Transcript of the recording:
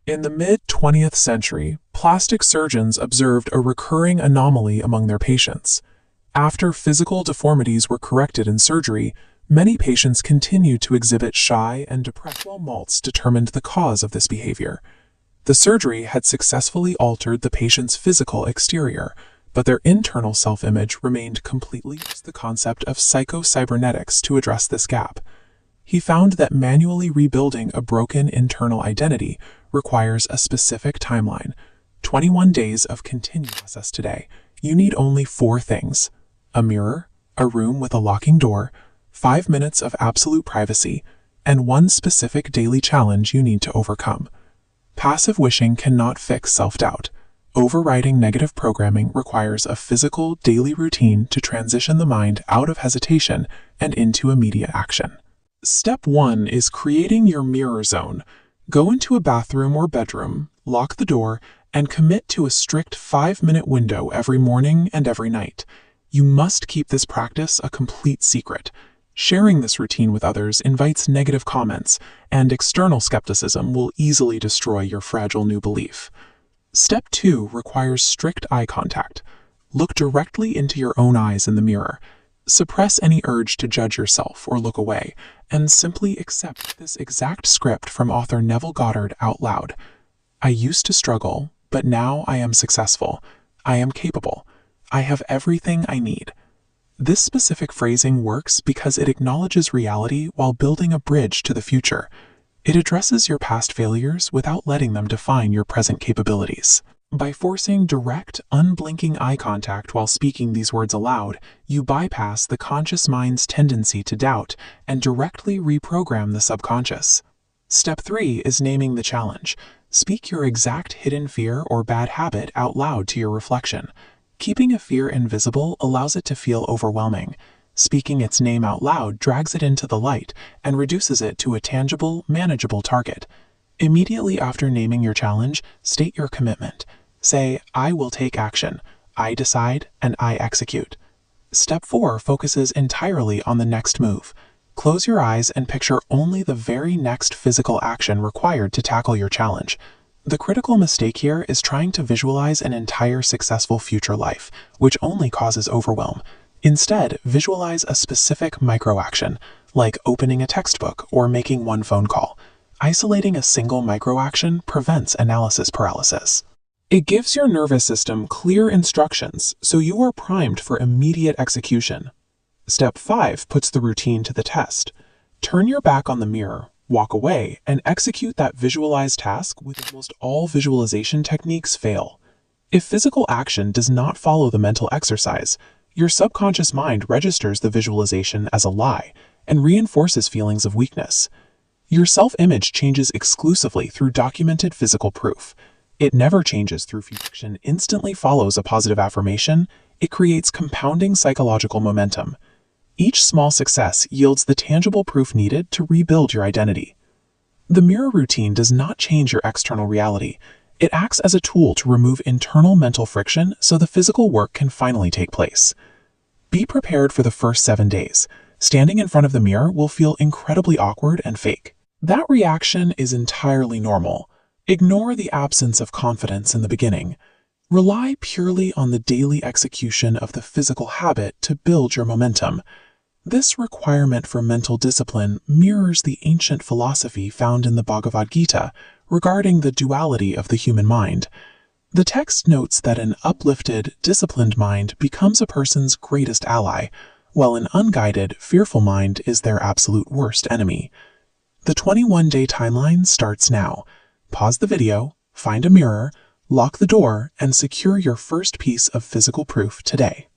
In the mid-20th century, plastic surgeons observed a recurring anomaly among their patients. After physical deformities were corrected in surgery, many patients continued to exhibit shy and depressed. Maltz determined the cause of this behavior. The surgery had successfully altered the patient's physical exterior, but their internal self-image remained completely. The concept of psycho-cybernetics to address this gap. He found that manually rebuilding a broken internal identity requires a specific timeline. 21 days of continuous process today. You need only 4 things: a mirror, a room with a locking door, 5 minutes of absolute privacy, and one specific daily challenge you need to overcome. Passive wishing cannot fix self-doubt. Overriding negative programming requires a physical, daily routine to transition the mind out of hesitation and into immediate action. Step 1 is creating your mirror zone. Go into a bathroom or bedroom, lock the door, and commit to a strict 5-minute window every morning and every night. You must keep this practice a complete secret. Sharing this routine with others invites negative comments, and external skepticism will easily destroy your fragile new belief. Step 2 requires strict eye contact. Look directly into your own eyes in the mirror. Suppress any urge to judge yourself or look away, and simply accept this exact script from author Neville Goddard out loud. I used to struggle, but now I am successful. I am capable. I have everything I need. This specific phrasing works because it acknowledges reality while building a bridge to the future. It addresses your past failures without letting them define your present capabilities. By forcing direct, unblinking eye contact while speaking these words aloud, you bypass the conscious mind's tendency to doubt and directly reprogram the subconscious. Step 3 is naming the challenge. Speak your exact hidden fear or bad habit out loud to your reflection. Keeping a fear invisible allows it to feel overwhelming. Speaking its name out loud drags it into the light and reduces it to a tangible, manageable target. Immediately after naming your challenge, state your commitment. Say, I will take action, I decide, and I execute. Step 4 focuses entirely on the next move. Close your eyes and picture only the very next physical action required to tackle your challenge. The critical mistake here is trying to visualize an entire successful future life, which only causes overwhelm. Instead, visualize a specific micro-action, like opening a textbook or making one phone call. Isolating a single micro-action prevents analysis paralysis. It gives your nervous system clear instructions so you are primed for immediate execution. Step 5 puts the routine to the test. Turn your back on the mirror, walk away, and execute that visualized task with almost all visualization techniques fail. If physical action does not follow the mental exercise, your subconscious mind registers the visualization as a lie and reinforces feelings of weakness. Your self-image changes exclusively through documented physical proof. It never changes through action. Instantly follows a positive affirmation. It creates compounding psychological momentum. Each small success yields the tangible proof needed to rebuild your identity. The mirror routine does not change your external reality. It acts as a tool to remove internal mental friction so the physical work can finally take place. Be prepared for the first 7 days. Standing in front of the mirror will feel incredibly awkward and fake. That reaction is entirely normal. Ignore the absence of confidence in the beginning. Rely purely on the daily execution of the physical habit to build your momentum. This requirement for mental discipline mirrors the ancient philosophy found in the Bhagavad Gita regarding the duality of the human mind. The text notes that an uplifted, disciplined mind becomes a person's greatest ally, while an unguided, fearful mind is their absolute worst enemy. The 21-day timeline starts now. Pause the video, find a mirror, lock the door, and secure your first piece of physical proof today.